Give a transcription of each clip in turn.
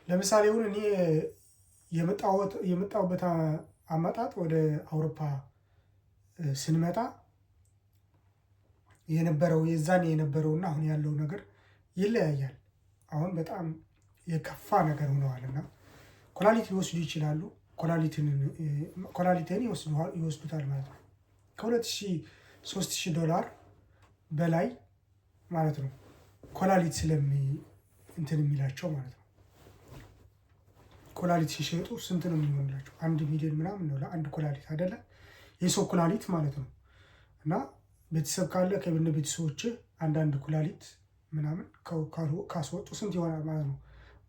ለምሳሌ አሁን እኔ የመጣሁበት አመጣጥ ወደ አውሮፓ ስንመጣ የነበረው የዛኔ የነበረውና አሁን ያለው ነገር ይለያያል። አሁን በጣም የከፋ ነገር ሆነዋልና ኮላሊት ሊወስዱ ይችላሉ። ኮላሊትን ይወስዱታል ማለት ነው። ከ2000 $3000 በላይ ማለት ነው ኮላሊት እንትን የሚላቸው ማለት ነው። ኮላሊት ሲሸጡ ስንት ነው የሚሆንላቸው? 1 ሚሊዮን ምናምን ነው ለአንድ ኮላሊት አይደለ? የሰው ኮላሊት ማለት ነው። እና ቤተሰብ ካለ ከብነ ቤተሰቦች አንዳንድ ኩላሊት ምናምን ካስወጡ ስንት ይሆናል ማለት ነው?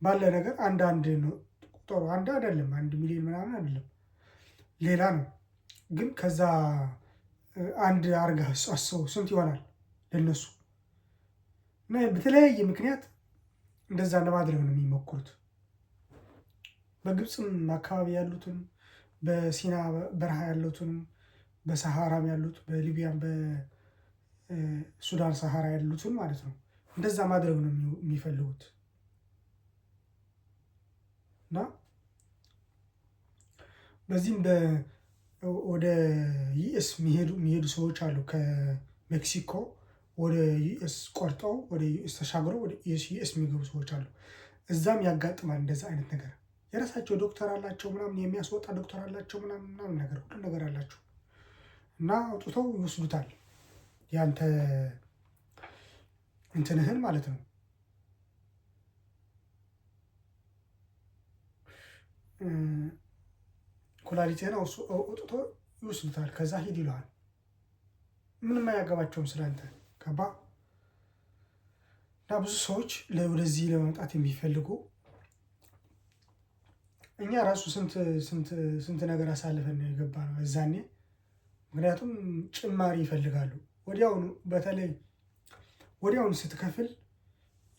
ባለ ነገር አንድ ነው ቁጥሩ፣ አንድ አይደለም፣ 1 ሚሊዮን ምናምን አይደለም፣ ሌላ ነው። ግን ከዛ አንድ አርጋ አስበው ስንት ይሆናል ለነሱ? እና በተለያየ ምክንያት እንደዛ ለማድረግ ነው የሚሞክሩት። በግብፅም አካባቢ ያሉትን፣ በሲና በረሃ ያሉትን፣ በሰሃራም ያሉት፣ በሊቢያም በሱዳን ሰሃራ ያሉትን ማለት ነው እንደዛ ማድረግ ነው የሚፈልጉት። እና በዚህም ወደ ዩኤስ የሚሄዱ ሰዎች አሉ። ከሜክሲኮ ወደ ዩኤስ ቆርጠው ወደ ዩኤስ ተሻግረው ወደ ዩኤስ የሚገቡ ሰዎች አሉ። እዛም ያጋጥማል እንደዛ አይነት ነገር። የራሳቸው ዶክተር አላቸው ምናምን፣ የሚያስወጣ ዶክተር አላቸው ምናምን ነገር፣ ሁሉ ነገር አላቸው። እና አውጥተው ይወስዱታል ያንተ እንትንህን ማለት ነው። ኩላሊትህን አውጥቶ ይወስዱታል። ከዛ ሂድ ይለዋል። ምንም አያገባቸውም ስላንተ ገባ። እና ብዙ ሰዎች ወደዚህ ለመምጣት የሚፈልጉ እኛ ራሱ ስንት ነገር አሳልፈን ነው የገባነው እዛኔ። ምክንያቱም ጭማሪ ይፈልጋሉ ወዲያውኑ። በተለይ ወዲያውኑ ስትከፍል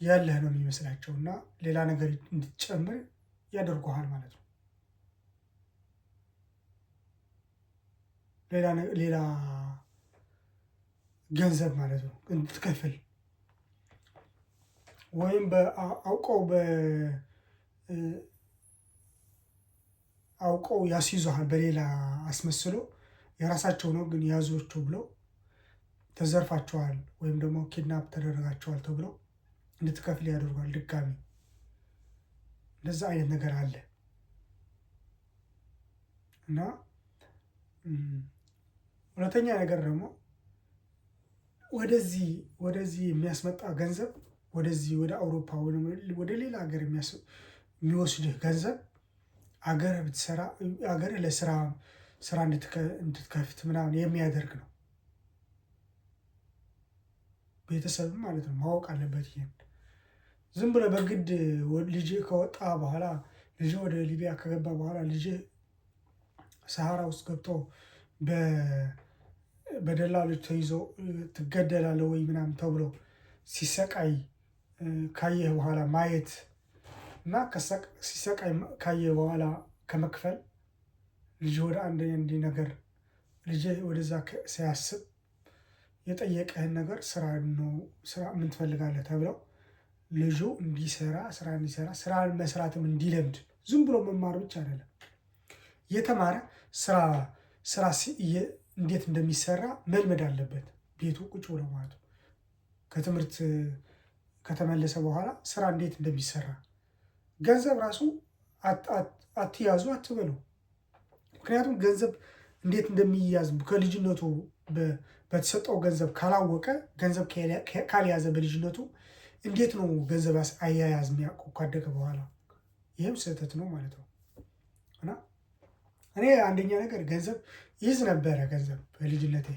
ያለህ ነው የሚመስላቸው እና ሌላ ነገር እንድትጨምር ያደርጉሃል ማለት ነው። ሌላ ገንዘብ ማለት ነው እንድትከፍል፣ ወይም አውቀው ያስይዙሃል። በሌላ አስመስሎ የራሳቸው ነው ግን ያዟቸው ብለው ተዘርፋቸዋል ወይም ደግሞ ኪድናፕ ተደረጋቸዋል ተብለው እንድትከፍል ያደርጓል ድጋሚ። እንደዛ አይነት ነገር አለ። እና ሁለተኛ ነገር ደግሞ ወደዚህ የሚያስመጣ ገንዘብ፣ ወደዚህ ወደ አውሮፓ ወደ ሌላ ሀገር የሚወስድህ ገንዘብ አገር ብትሰራ አገር ለስራ እንድትከፍት ምናምን የሚያደርግ ነው። ቤተሰብም ማለት ነው ማወቅ አለበት ይሄን። ዝም ብለህ በግድ ልጅ ከወጣ በኋላ ልጅ ወደ ሊቢያ ከገባ በኋላ ልጅ ሰሃራ ውስጥ ገብቶ በደላሎች ተይዞ ትገደላለህ ወይ ምናምን ተብሎ ሲሰቃይ ካየህ በኋላ ማየት እና ሲሰቃይ ካየህ በኋላ ከመክፈል ልጅ ወደ አንድ ነገር ልጅ ወደዛ ሲያስብ የጠየቀህን ነገር ስራ ምን ትፈልጋለህ ተብለው ልጁ ስራ መስራትም እንዲለምድ፣ ዝም ብሎ መማር ብቻ አይደለም የተማረ ስራ እንዴት እንደሚሰራ መልመድ አለበት። ቤቱ ቁጭ ብሎ ማለት ነው። ከትምህርት ከተመለሰ በኋላ ስራ እንዴት እንደሚሰራ። ገንዘብ ራሱ አትያዙ አትበሉ። ምክንያቱም ገንዘብ እንዴት እንደሚያዝ ከልጅነቱ በተሰጠው ገንዘብ ካላወቀ፣ ገንዘብ ካልያዘ በልጅነቱ እንዴት ነው ገንዘብ አያያዝ የሚያውቀው ካደገ በኋላ? ይህም ስህተት ነው ማለት ነው። እና እኔ አንደኛ ነገር ገንዘብ ይዝ ነበረ። ገንዘብ በልጅነቴ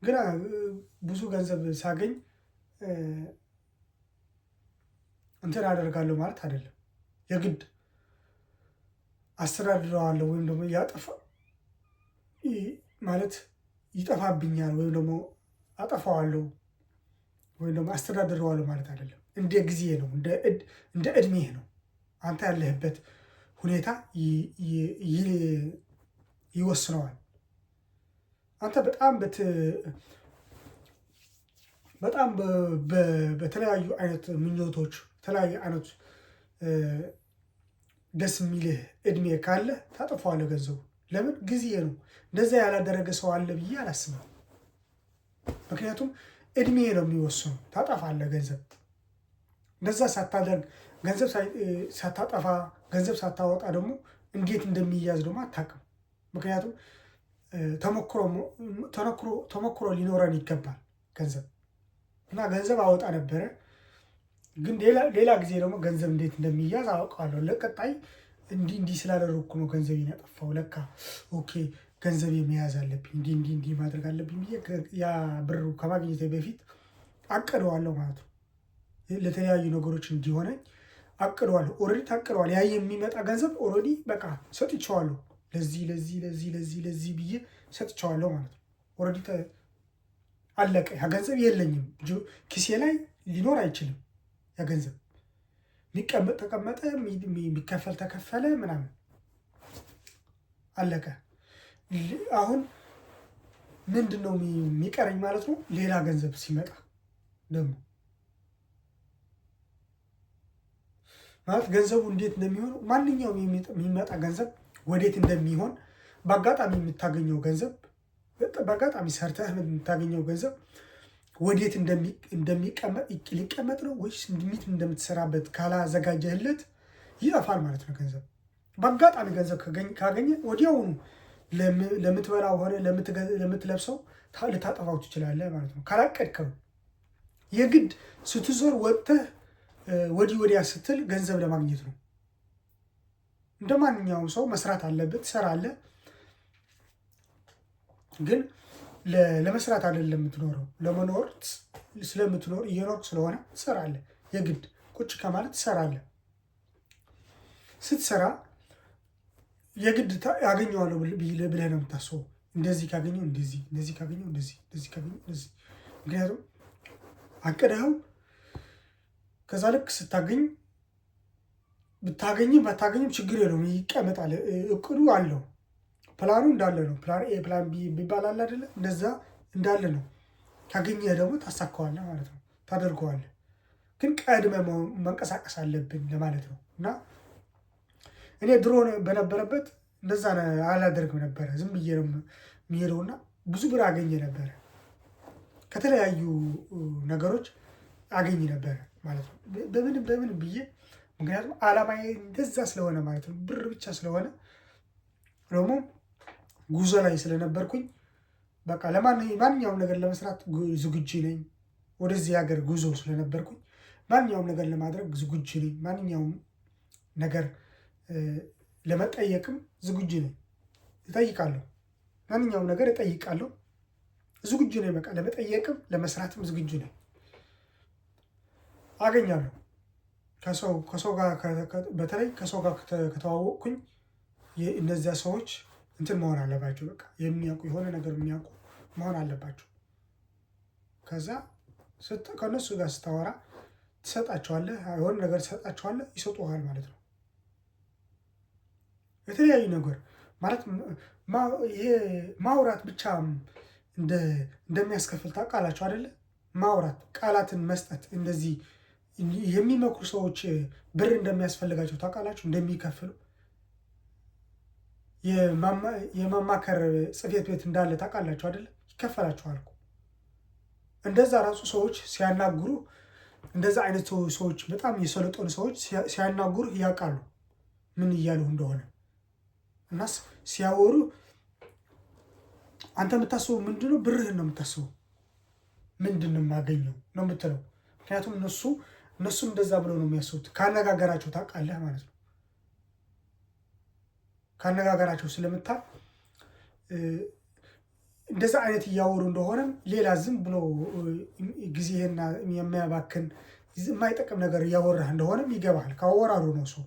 ግን ብዙ ገንዘብ ሳገኝ እንትን አደርጋለሁ ማለት አይደለም። የግድ አስተዳድረዋለሁ ወይም ደግሞ ማለት ይጠፋብኛል ወይም ደግሞ አጠፋዋለሁ ወይም ደግሞ አስተዳድረዋለሁ ማለት አይደለም። እንደ ጊዜ ነው፣ እንደ እድሜህ ነው። አንተ ያለህበት ሁኔታ ይወስነዋል። አንተ በጣም በተለያዩ አይነት ምኞቶች፣ የተለያዩ አይነት ደስ የሚልህ እድሜ ካለ ታጠፋዋለህ ገንዘቡ። ለምን ጊዜ ነው። እንደዛ ያላደረገ ሰው አለ ብዬ አላስብም። ምክንያቱም እድሜ ነው የሚወስኑ። ታጠፋለህ ገንዘብ። እንደዛ ሳታደርግ ገንዘብ ሳታጠፋ ገንዘብ ሳታወጣ ደግሞ እንዴት እንደሚያዝ ደግሞ አታውቅም። ምክንያቱም ተሞክሮ ሊኖረን ይገባል ገንዘብ እና ገንዘብ አወጣ ነበረ፣ ግን ሌላ ጊዜ ደግሞ ገንዘብ እንዴት እንደሚያዝ አውቀዋለሁ። ለቀጣይ እንዲህ ስላደረግኩ ነው ገንዘብ ያጠፋው፣ ለካ ኦኬ ገንዘብ መያዝ አለብኝ፣ እንዲህ ማድረግ አለብኝ ብዬ ያ ብሩ ከማግኘቴ በፊት አቅደዋለሁ ማለት ነው። ለተለያዩ ነገሮች እንዲሆነኝ አቅደዋለሁ። ኦልሬዲ ታቅደዋል። ያ የሚመጣ ገንዘብ ኦልሬዲ በቃ ሰጥቼዋለሁ። ለዚህ ብዬ ሰጥቼዋለሁ ማለት ነው። ኦልሬዲ አለቀ። ያ ገንዘብ የለኝም፣ ኪሴ ላይ ሊኖር አይችልም። ያ ገንዘብ የሚቀመጥ ተቀመጠ፣ የሚከፈል ተከፈለ፣ ምናምን አለቀ። አሁን ምንድን ነው የሚቀረኝ ማለት ነው? ሌላ ገንዘብ ሲመጣ ደግሞ ማለት ገንዘቡ እንዴት እንደሚሆን፣ ማንኛውም የሚመጣ ገንዘብ ወዴት እንደሚሆን፣ በአጋጣሚ የምታገኘው ገንዘብ፣ በአጋጣሚ ሰርተህ የምታገኘው ገንዘብ ወዴት እንደሚቀመጥ ሊቀመጥ ነው ወይስ እንዴት እንደምትሰራበት ካላዘጋጀህለት ይጠፋል ማለት ነው። ገንዘብ በአጋጣሚ ገንዘብ ካገኘ ወዲያውኑ ለምትበላው ሆነ ለምትለብሰው ልታጠፋው ትችላለህ ማለት ነው። ካላቀድከው የግድ ስትዞር ወጥተህ ወዲያ ስትል ገንዘብ ለማግኘት ነው። እንደ ማንኛውም ሰው መስራት አለበት፣ ትሰራለህ። ግን ለመስራት አይደለም የምትኖረው፣ ለመኖር ስለምትኖር እየኖርክ ስለሆነ ትሰራለህ። የግድ ቁጭ ከማለት ትሰራለህ። ስትሰራ የግድ ያገኘዋለሁ ብለህ ነው የምታስበው። እንደዚህ ካገኘው እንደዚህ ካገኘው እንደዚህ ካገኘው እንደዚህ። ምክንያቱም አቅደኸው ከዛ ልክ ስታገኝ ብታገኝም ባታገኝም ችግር የለውም፣ ይቀመጣል። እቅዱ አለው፣ ፕላኑ እንዳለ ነው። ፕላን ኤ ፕላን ቢ የሚባል አለ አይደለ? እንደዛ እንዳለ ነው። ካገኘህ ደግሞ ታሳካዋለህ ማለት ነው፣ ታደርገዋለህ። ግን ቀድመህ መንቀሳቀስ አለብን ለማለት ነው። እና እኔ ድሮ በነበረበት እንደዛ አላደርግም ነበረ። ዝም ብዬ ነው የሚሄደውና ብዙ ብር አገኘ ነበረ። ከተለያዩ ነገሮች አገኝ ነበረ ማለት ነው። በምን ብዬ፣ ምክንያቱም አላማዬ እንደዛ ስለሆነ ማለት ነው። ብር ብቻ ስለሆነ ደግሞ ጉዞ ላይ ስለነበርኩኝ በቃ ማንኛውም ነገር ለመስራት ዝግጁ ነኝ። ወደዚህ ሀገር ጉዞ ስለነበርኩኝ ማንኛውም ነገር ለማድረግ ዝግጁ ነኝ። ማንኛውም ነገር ለመጠየቅም ዝግጁ ነኝ። እጠይቃለሁ፣ ማንኛውም ነገር እጠይቃለሁ። ዝግጁ ነኝ። በቃ ለመጠየቅም ለመስራትም ዝግጁ ነኝ። አገኛለሁ። ከሰው ጋር በተለይ ከሰው ጋር ከተዋወቅኩኝ እነዚያ ሰዎች እንትን መሆን አለባቸው። በቃ የሚያውቁ የሆነ ነገር የሚያውቁ መሆን አለባቸው። ከዛ ከእነሱ ጋር ስታወራ ትሰጣቸዋለህ፣ የሆነ ነገር ትሰጣቸዋለህ፣ ይሰጡሃል ማለት ነው። የተለያዩ ነገር ማለት ይሄ ማውራት ብቻ እንደሚያስከፍል ታውቃላችሁ አይደለ? ማውራት፣ ቃላትን መስጠት፣ እንደዚህ የሚመክሩ ሰዎች ብር እንደሚያስፈልጋቸው ታውቃላችሁ? እንደሚከፍሉ የማማከር ጽሕፈት ቤት እንዳለ ታውቃላችሁ አይደለ? ይከፈላችኋል እኮ። እንደዛ ራሱ ሰዎች ሲያናግሩ፣ እንደዛ አይነት ሰዎች በጣም የሰለጠኑ ሰዎች ሲያናግሩ ያውቃሉ ምን እያሉ እንደሆነ። እና ሲያወሩ አንተ የምታስበው ምንድነው? ብርህን ነው የምታስበው። ምንድን ነው የማገኘው ነው የምትለው። ምክንያቱም እነሱ እንደዛ ብለው ነው የሚያስቡት። ካነጋገራቸው ታውቃለህ ማለት ነው። ካነጋገራቸው ስለምታውቅ እንደዛ አይነት እያወሩ እንደሆነም ሌላ ዝም ብሎ ጊዜህና የሚያባክን የማይጠቅም ነገር እያወራህ እንደሆነም ይገባሃል። ካወራሩ ነው ሰው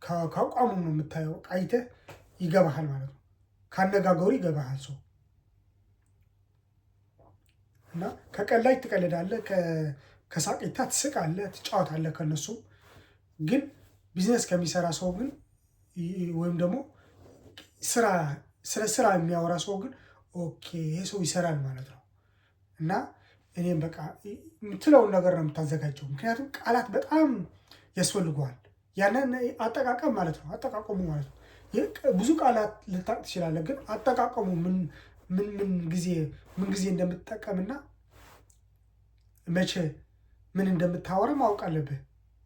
ከአቋሙ ነው የምታየው። አይተህ ይገባሃል ማለት ነው። ካነጋገሩ ይገባሃል ሰው። እና ከቀላይ ትቀልዳለህ፣ ከሳቂታ ትስቃለህ፣ ትጫወታለህ ከነሱ። ግን ቢዝነስ ከሚሰራ ሰው ግን ወይም ደግሞ ስለ ስራ የሚያወራ ሰው ግን ኦኬ ይሄ ሰው ይሰራል ማለት ነው። እና እኔም በቃ የምትለውን ነገር ነው የምታዘጋጀው። ምክንያቱም ቃላት በጣም ያስፈልገዋል። ያንን አጠቃቀም ማለት ነው። አጠቃቀሙ ማለት ነው። ብዙ ቃላት ልታቅ ትችላለህ፣ ግን አጠቃቀሙ ምን ጊዜ እንደምትጠቀምና መቼ ምን እንደምታወራ ማወቅ አለብህ።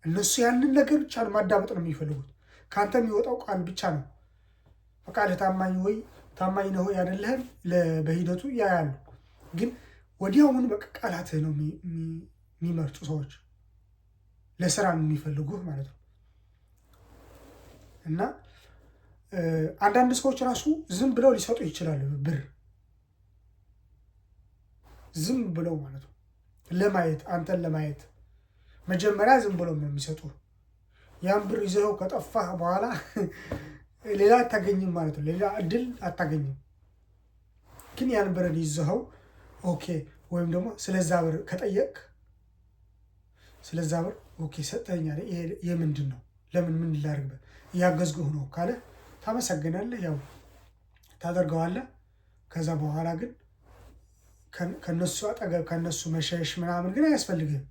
እነሱ ያንን ነገር ብቻ ነው ማዳመጥ ነው የሚፈልጉት። ከአንተ የሚወጣው ቃል ብቻ ነው። በቃል ታማኝ ነህ ወይ አይደለህም በሂደቱ ያያሉ። ግን ወዲያውኑ በቃ ቃላትህ ነው የሚመርጡ ሰዎች፣ ለስራ የሚፈልጉህ ማለት ነው። እና አንዳንድ ሰዎች ራሱ ዝም ብለው ሊሰጡ ይችላሉ፣ ብር ዝም ብለው ማለት ነው። ለማየት አንተን ለማየት መጀመሪያ ዝም ብለው ነው የሚሰጡ። ያን ብር ይዘው ከጠፋህ በኋላ ሌላ አታገኝም ማለት ነው። ሌላ እድል አታገኝም። ግን ያን ብር ይዘኸው ኦኬ፣ ወይም ደግሞ ስለዛ ብር ከጠየቅ ስለዛ ብር ኦኬ ሰጠኛል፣ ይሄ የምንድን ነው? ለምን ምን ላድርግበት? እያገዝኩህ ነው ካለ ታመሰግናለህ፣ ያው ታደርገዋለህ። ከዛ በኋላ ግን ከነሱ አጠገብ ከነሱ መሸሽ ምናምን ግን አያስፈልግም።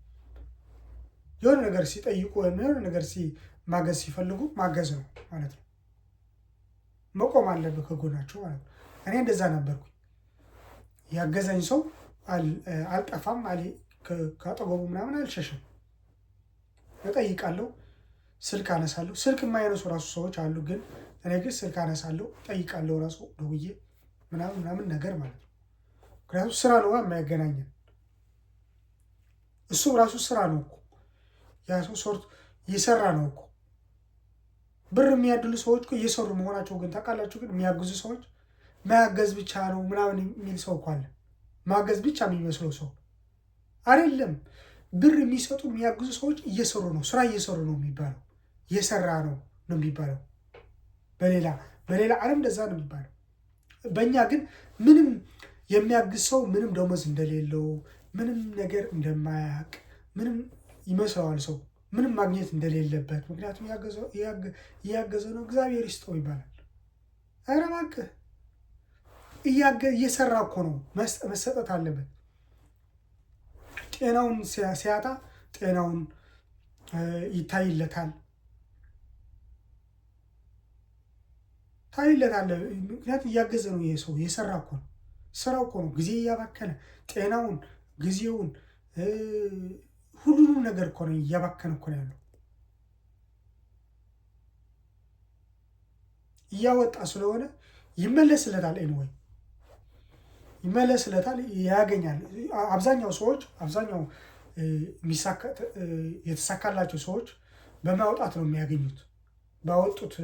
የሆነ ነገር ሲጠይቁ ወይም የሆነ ነገር ማገዝ ሲፈልጉ ማገዝ ነው ማለት ነው። መቆም አለብህ ከጎናቸው ማለት ነው። እኔ እንደዛ ነበርኩኝ። ያገዘኝ ሰው አልጠፋም፣ ከአጠገቡ ምናምን አልሸሽም። እጠይቃለሁ፣ ስልክ አነሳለሁ። ስልክ የማይነሱ ራሱ ሰዎች አሉ፣ ግን እኔ ግን ስልክ አነሳለሁ፣ እጠይቃለሁ ራሱ ደውዬ ምናምን ነገር ማለት ነው። ምክንያቱም ስራ ነው የማያገናኘን። እሱ ራሱ ስራ ነው እኮ፣ ያ ሰው ሶርት እየሰራ ነው እኮ። ብር የሚያድሉ ሰዎች እኮ እየሰሩ መሆናቸው ግን ታውቃላችሁ። ግን የሚያግዙ ሰዎች ማያገዝ ብቻ ነው ምናምን የሚል ሰው እኮ አለ። ማገዝ ብቻ የሚመስለው ሰው አይደለም። ብር የሚሰጡ የሚያግዙ ሰዎች እየሰሩ ነው፣ ስራ እየሰሩ ነው የሚባለው። እየሰራ ነው የሚባለው። በሌላ ዓለም እንደዛ ነው የሚባለው። በእኛ ግን ምንም የሚያግዝ ሰው ምንም ደሞዝ እንደሌለው፣ ምንም ነገር እንደማያውቅ ምንም ይመስለዋል ሰው ምንም ማግኘት እንደሌለበት። ምክንያቱም እያገዘ ነው እግዚአብሔር ይስጠው ይባላል። ኧረ እባክህ እየሰራ እኮ ነው፣ መሰጠት አለበት። ጤናውን ሲያጣ ጤናውን ይታይለታል። ምክንያቱም እያገዘ ነው ይሄ ሰው፣ እየሰራ እኮ ነው። ስራው እኮ ነው። ጊዜ እያባከነ ጤናውን፣ ጊዜውን፣ ሁሉንም ነገር እኮ ነው እያባከነ እኮ ነው ያለው። እያወጣ ስለሆነ ይመለስለታል። ኤንወይ ይመለስለታል፣ ያገኛል። አብዛኛው የተሳካላቸው ሰዎች በማውጣት ነው የሚያገኙት። ባወጡት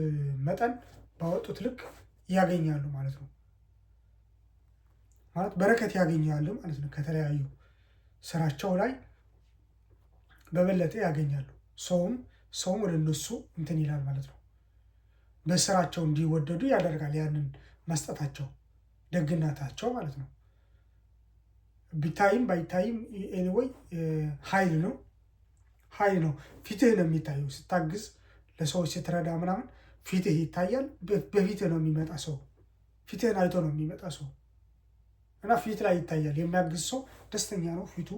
መጠን ባወጡት ልክ ያገኛሉ ማለት ነው። ማለት በረከት ያገኛሉ ማለት ነው። ከተለያዩ ስራቸው ላይ በበለጠ ያገኛሉ። ሰውም ወደ እነሱ እንትን ይላል ማለት ነው። በስራቸው እንዲወደዱ ያደርጋል። ያንን መስጠታቸው፣ ደግነታቸው ማለት ነው። ቢታይም ባይታይም ኤኒዌይ ኃይል ነው። ፊትህ ነው የሚታየው። ስታግዝ፣ ለሰዎች ስትረዳ ምናምን ፊትህ ይታያል። በፊትህ ነው የሚመጣ ሰው፣ ፊትህን አይቶ ነው የሚመጣ ሰው እና ፊት ላይ ይታያል። የሚያግዝ ሰው ደስተኛ ነው፣ ፊቱ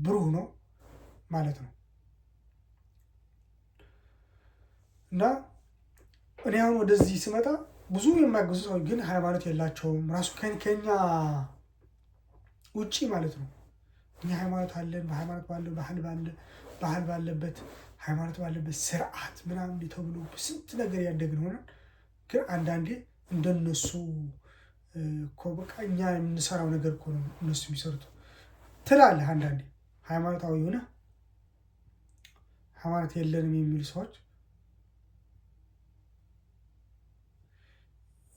ብሩህ ነው ማለት ነው። እና እኔ አሁን ወደዚህ ስመጣ ብዙ የሚያግዙ ሰዎች ግን ሃይማኖት የላቸውም። ራሱ ከኛ ውጪ ማለት ነው። እኛ ሃይማኖት አለን፣ በሃይማኖት ባለ ባህል ባለበት ሃይማኖት ባለበት ስርዓት ምናምን ተብሎ ስንት ነገር ያደግን ሆነን ግን አንዳንዴ እንደነሱ እኮ በቃ እኛ የምንሰራው ነገር እኮ ነው እነሱ የሚሰሩት ትላለህ። አንዳንዴ ሃይማኖታዊ ሆነ ሃይማኖት የለንም የሚሉ ሰዎች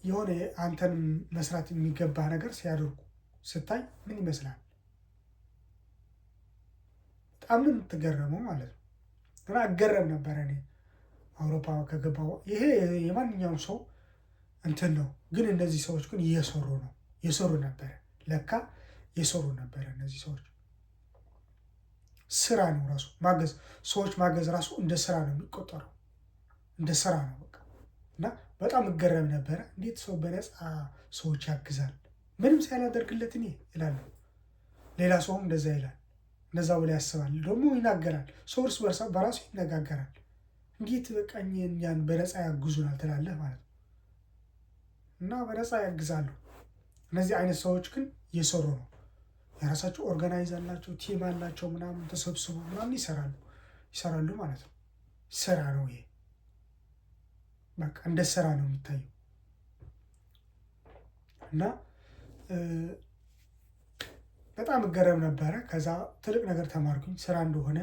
የሆነ አንተን መስራት የሚገባህ ነገር ሲያደርጉ ስታይ ምን ይመስላል? በጣም ነው የምትገረመው ማለት ነው። እና አገረም ነበረ እኔ አውሮፓ ከገባሁ። ይሄ የማንኛውም ሰው እንትን ነው። ግን እነዚህ ሰዎች ግን እየሰሩ ነበረ። ለካ እየሰሩ ነበረ እነዚህ ሰዎች። ስራ ነው ራሱ ማገዝ። ሰዎች ማገዝ ራሱ እንደ ስራ ነው የሚቆጠረው፣ እንደ ስራ ነው በቃ። እና በጣም እገረም ነበረ። እንዴት ሰው በነፃ ሰዎች ያግዛል ምንም ሳያላደርግለት እኔ እላለሁ። ሌላ ሰውም እንደዛ ይላል፣ እንደዛ ብላ ያስባል፣ ደግሞ ይናገራል። ሰው እርስ በራሱ ይነጋገራል። እንዴት በቃ እኛን በነፃ ያግዙናል ትላለህ ማለት ነው። እና በነፃ ያግዛሉ። እነዚህ አይነት ሰዎች ግን እየሰሩ ነው። የራሳቸው ኦርጋናይዝ አላቸው፣ ቲም አላቸው፣ ምናምን ተሰብስቦ ምናምን ይሰራሉ ማለት ነው። ስራ ነው ይሄ። በቃ እንደ ስራ ነው የሚታየው። እና በጣም እገረም ነበረ። ከዛ ትልቅ ነገር ተማርኩኝ። ስራ እንደሆነ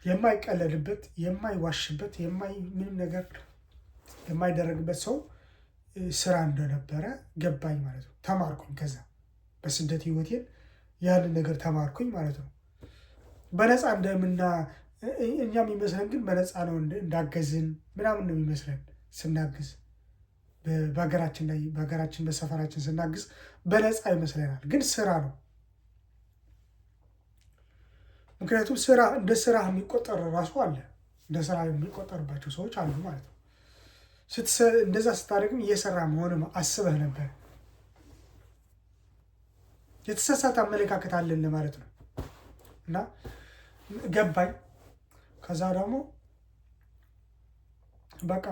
የማይቀለድበት፣ የማይዋሽበት፣ ምንም ነገር የማይደረግበት ሰው ስራ እንደነበረ ገባኝ ማለት ነው። ተማርኩኝ። ከዛ በስደት ህይወቴን ያንን ነገር ተማርኩኝ ማለት ነው። በነፃ እኛ የሚመስለን ግን በነፃ ነው እንዳገዝን ምናምን ነው የሚመስለን። ስናግዝ በሀገራችን በሰፈራችን ስናግዝ በነፃ ይመስለናል፣ ግን ስራ ነው። ምክንያቱም ስራ እንደ ስራ የሚቆጠር ራሱ አለ። እንደ ስራ የሚቆጠርባቸው ሰዎች አሉ ማለት ነው። እንደዛ ስታደርግም እየሰራ መሆንም አስበህ ነበር። የተሳሳተ አመለካከት አለን ማለት ነው። እና ገባኝ። ከዛ ደግሞ በቃ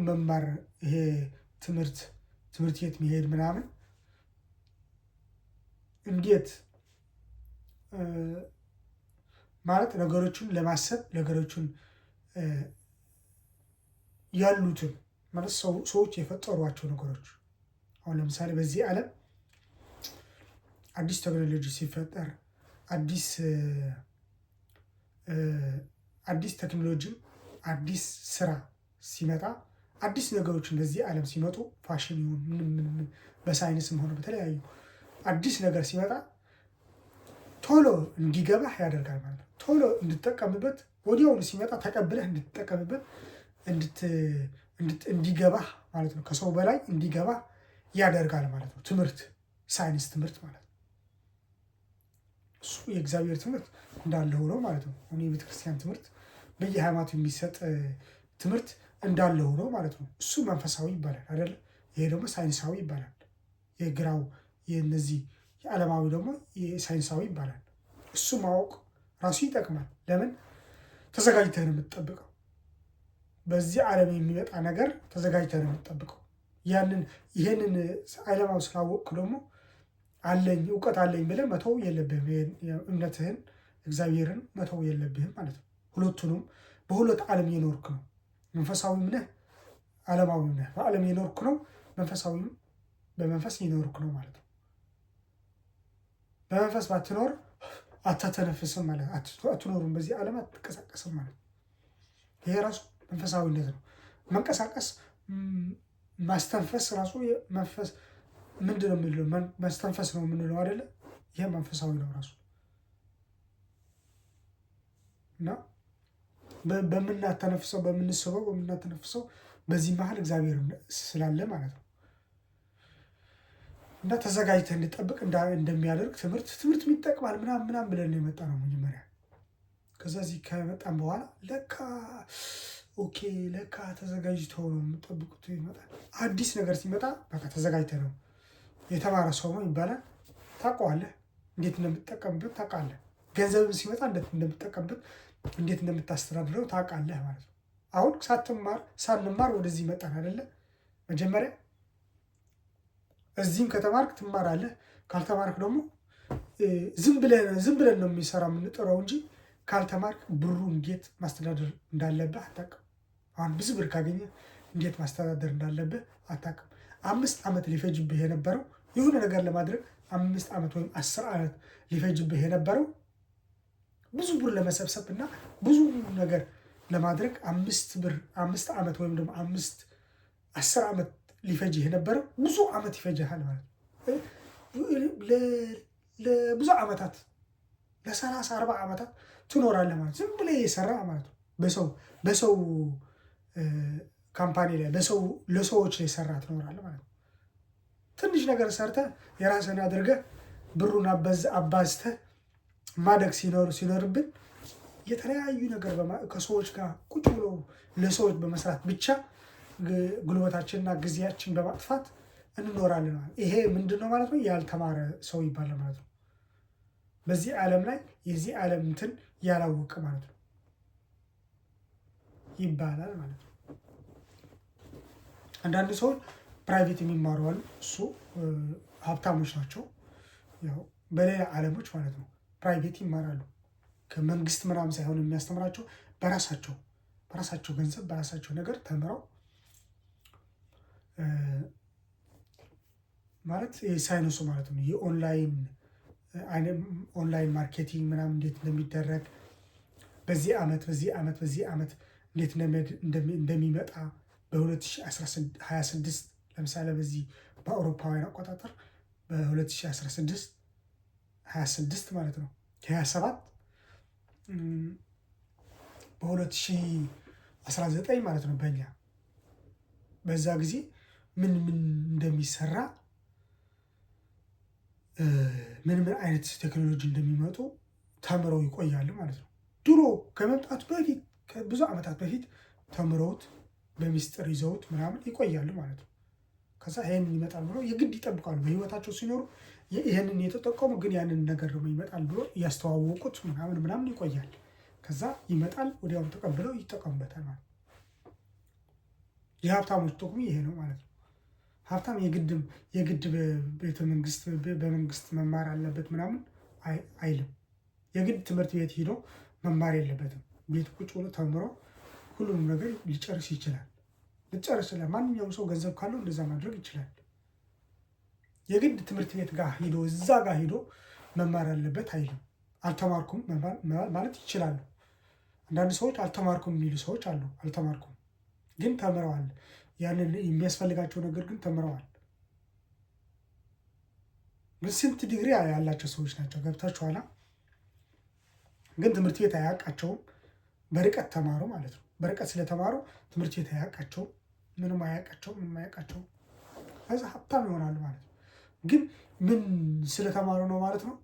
መማር ይሄ ትምህርት ቤት መሄድ ምናምን እንዴት ማለት ነገሮችን ለማሰብ ነገሮችን ያሉትን ማለት ሰዎች የፈጠሯቸው ነገሮች አሁን ለምሳሌ በዚህ ዓለም አዲስ ቴክኖሎጂ ሲፈጠር አዲስ ቴክኖሎጂ አዲስ ስራ ሲመጣ አዲስ ነገሮችን በዚህ ዓለም ሲመጡ ፋሽን ይሁን በሳይንስም ሆነ በተለያዩ አዲስ ነገር ሲመጣ ቶሎ እንዲገባህ ያደርጋል ማለት ነው። ቶሎ እንድትጠቀምበት ወዲያውኑ ሲመጣ ተቀብለህ እንድትጠቀምበት እንዲገባህ ማለት ነው። ከሰው በላይ እንዲገባህ ያደርጋል ማለት ነው። ሳይንስ ትምህርት ማለት ነው። እሱ የእግዚአብሔር ትምህርት እንዳለ ሆኖ ማለት ነው። የቤተክርስቲያን ትምህርት በየሃይማኖቱ የሚሰጥ ትምህርት እንዳለ ሆኖ ማለት ነው። እሱ መንፈሳዊ ይባላል አይደለ? ይሄ ደግሞ ሳይንሳዊ ይባላል። የግራው የነዚህ የዓለማዊ ደግሞ የሳይንሳዊ ይባላል። እሱ ማወቅ ራሱ ይጠቅማል። ለምን? ተዘጋጅተህ ነው የምትጠብቀው። በዚህ ዓለም የሚመጣ ነገር ተዘጋጅተህ ነው የምትጠብቀው። ይሄንን ዓለማዊ ስላወቅክ ደግሞ እውቀት አለኝ ብለህ መተው የለብህም። እምነትህን እግዚአብሔርን መተው የለብህም ማለት ነው። ሁለቱንም በሁለት ዓለም የኖርክ ነው። መንፈሳዊም ነህ፣ ዓለማዊም ነህ። በዓለም የኖርክ ነው፣ መንፈሳዊም በመንፈስ የኖርክ ነው ማለት ነው። በመንፈስ ባትኖር አታተነፍስም ማለት አትኖሩም። በዚህ ዓለም አትንቀሳቀስም ማለት ነው። ይሄ ራሱ መንፈሳዊነት ነው። መንቀሳቀስ ማስተንፈስ ራሱ መንፈስ ምንድን ነው የምንለው? ማስተንፈስ ነው የምንለው አይደለ? ይሄ መንፈሳዊ ነው ራሱ እና በምናተነፍሰው በዚህ መሀል እግዚአብሔር ስላለ ማለት ነው። እና ተዘጋጅተህ እንድጠብቅ እንደሚያደርግ ትምህርት ይጠቅማል ምናምን ብለን የመጣ ነው መጀመሪያ። ከዛ እዚህ ከመጣን በኋላ ለካ ተዘጋጅተው ነው የምጠብቁት ይመጣል። አዲስ ነገር ሲመጣ በቃ ተዘጋጅተህ ነው። የተማረ ሰው ነው ይባላል። ታውቀዋለህ፣ እንዴት እንደምትጠቀምበት ታውቃለህ። ገንዘብን ሲመጣ እንዴት እንደምትጠቀምበት እንዴት እንደምታስተዳድረው ታውቃለህ ማለት ነው። አሁን ሳንማር ወደዚህ መጣን አይደለ? መጀመሪያ እዚህም ከተማርክ ትማራለህ። ካልተማርክ ደግሞ ዝም ብለን ነው የሚሰራ የምንጥረው እንጂ ካልተማርክ ብሩ እንዴት ማስተዳደር እንዳለብህ አታውቅም። አሁን ብዙ ብር ካገኘ እንዴት ማስተዳደር እንዳለብህ አታውቅም። 5 ዓመት ሊፈጅብህ የነበረው የሆነ ነገር ለማድረግ 5 ዓመት ወይም 10 ዓመት ሊፈጅብህ የነበረው ብዙ ብር ለመሰብሰብ እና ብዙ ነገር ለማድረግ 5 ዓመት ወይም ደግሞ 10 ዓመት ሊፈጅህ የነበረው ብዙ ዓመት ይፈጅሃል ማለት ነው። ለብዙ ዓመታት ለ30-40 ዓመታት ትኖራለህ ማለት ዝም ብለህ የሰራ ማለት ነው። በሰው ካምፓኒ ላይ ለሰዎች ላይ ሰራ ትኖራለህ ማለት ነው። ትንሽ ነገር ሰርተህ የራስህን አድርገህ ብሩን አባዝተህ ማደግ ሲኖርብን የተለያዩ ነገር ከሰዎች ጋር ቁጭ ብሎ ለሰዎች በመስራት ብቻ ጉልበታችንና ጊዜያችን በማጥፋት እንኖራለን ማለት። ይሄ ምንድነው ማለት ነው? ያልተማረ ሰው ይባላል ማለት ነው። በዚህ ዓለም ላይ የዚህ ዓለም እንትን ያላወቀ ማለት ነው። ይባላል ማለት ነው። አንዳንድ ሰዎች ፕራይቬት የሚማሩ አሉ። እሱ ሀብታሞች ናቸው። ያው በሌላ ዓለሞች ማለት ነው ፕራይቬት ይማራሉ። ከመንግስት ምናምን ሳይሆን የሚያስተምራቸው በራሳቸው ገንዘብ በራሳቸው ነገር ተምረው ማለት ሳይንሱ ማለት ነው የኦንላይን ማርኬቲንግ ምናምን እንዴት እንደሚደረግ በዚህ ዓመት እንዴት እንደሚመጣ በ2026 ለምሳሌ በዚህ በአውሮፓውያን አቆጣጠር በ2026 ማለት ነው ከ27 በ2019 ማለት ነው በእኛ በዛ ጊዜ ምን እንደሚሰራ ምን አይነት ቴክኖሎጂ እንደሚመጡ ተምረው ይቆያሉ ማለት ነው። ድሮ ከመምጣቱ በፊት ከብዙ ዓመታት በፊት ተምረውት በሚስጥር ይዘውት ምናምን ይቆያሉ ማለት ነው። ከዛ ይሄንን ይመጣል ብሎ የግድ ይጠብቃሉ። በህይወታቸው ሲኖሩ ይሄንን የተጠቀሙ ግን ያንን ነገር ደግሞ ይመጣል ብሎ እያስተዋወቁት ምናምን ይቆያል። ከዛ ይመጣል ወዲያውኑ ተቀብለው ይጠቀሙበታል ማለት ነው። የሀብታሞች ጥቅሙ ይሄ ነው ማለት ነው። ሀብታም የግድ በመንግስት መማር አለበት ምናምን አይልም። የግድ ትምህርት ቤት ሄዶ መማር የለበትም። ቤት ቁጭ ብሎ ተምሮ ሁሉንም ነገር ሊጨርስ ይችላል። ማንኛውም ሰው ገንዘብ ካለው እንደዛ ማድረግ ይችላል። የግድ ትምህርት ቤት ጋር ሄዶ እዛ ጋር ሄዶ መማር አለበት አይልም። አልተማርኩም ማለት ይችላሉ። አንዳንድ ሰዎች አልተማርኩም የሚሉ ሰዎች አሉ። አልተማርኩም ግን ተምረዋል። ያንን የሚያስፈልጋቸው ነገር ግን ተምረዋል። ስንት ዲግሪ ያላቸው ሰዎች ናቸው። ገብታችኋላ? ግን ትምህርት ቤት አያውቃቸውም። በርቀት ተማሩ ማለት ነው። በርቀት ስለተማሩ ትምህርት ቤት አያውቃቸውም። ምንም አያውቃቸውም። ከዛ ሀብታም ይሆናሉ ማለት ነው። ግን ምን ስለተማሩ ነው ማለት ነው።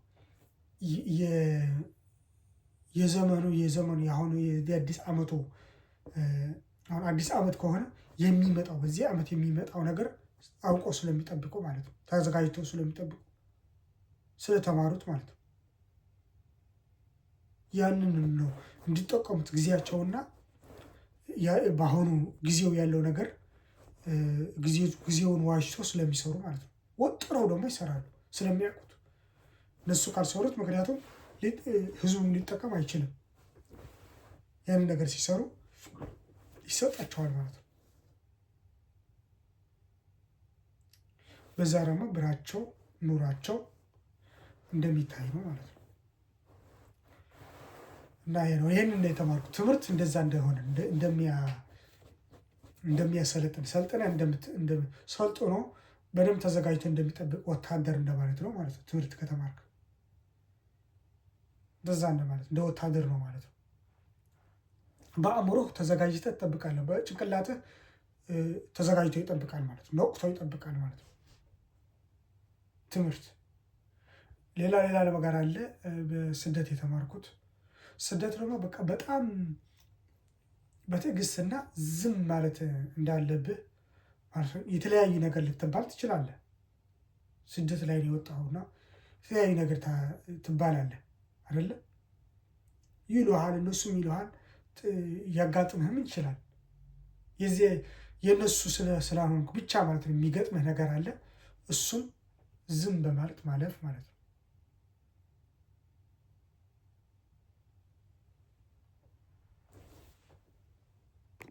የዘመኑ የአሁኑ የአዲስ ዓመቱ አሁን አዲስ ዓመት ከሆነ የሚመጣው በዚህ ዓመት የሚመጣው ነገር አውቆ ስለሚጠብቁ ማለት ነው። ተዘጋጅተው ስለሚጠብቁ ስለተማሩት ማለት ነው። ያንን ነው እንዲጠቀሙት ጊዜያቸውና በአሁኑ ጊዜው ያለው ነገር ጊዜውን ዋጅቶ ስለሚሰሩ ማለት ነው። ወጥረው ደግሞ ይሰራሉ ስለሚያውቁት። እነሱ ካልሰሩት ምክንያቱም ህዝቡን ሊጠቀም አይችልም። ያንን ነገር ሲሰሩ ይሰጣቸዋል ማለት ነው። በዛ ደግሞ ብራቸው ኑራቸው እንደሚታይ ነው ማለት ነው። እና ይሄንን የተማርኩት ትምህርት እንደዛ እንደሆነ እንደሚያሰለጥን ሰልጥኖ በደንብ ተዘጋጅቶ እንደሚጠብቅ ወታደር እንደማለት ነው ማለት ነው። ትምህርት ከተማርክ እንደዛ እንደማለት እንደ ወታደር ነው ማለት ነው። በአእምሮህ ተዘጋጅተህ ትጠብቃለህ። በጭንቅላትህ ተዘጋጅቶ ይጠብቃል ማለት ነው። ነቅቶ ይጠብቃል ማለት ነው። ትምህርት ሌላ ነገር አለ። በስደት የተማርኩት ስደት ደግሞ በቃ በጣም በትዕግስትና ዝም ማለት እንዳለብህ የተለያዩ ነገር ልትባል ትችላለህ። ስደት ላይ ነው የወጣሁና የተለያዩ ነገር ትባላለህ አይደለ? ይሉሃል፣ እነሱም ይሉሃል፣ ያጋጥምህም ይችላል። የእነሱ ስላልሆንኩ ብቻ ማለት ነው የሚገጥምህ ነገር አለ። እሱም ዝም በማለት ማለፍ ማለት ነው።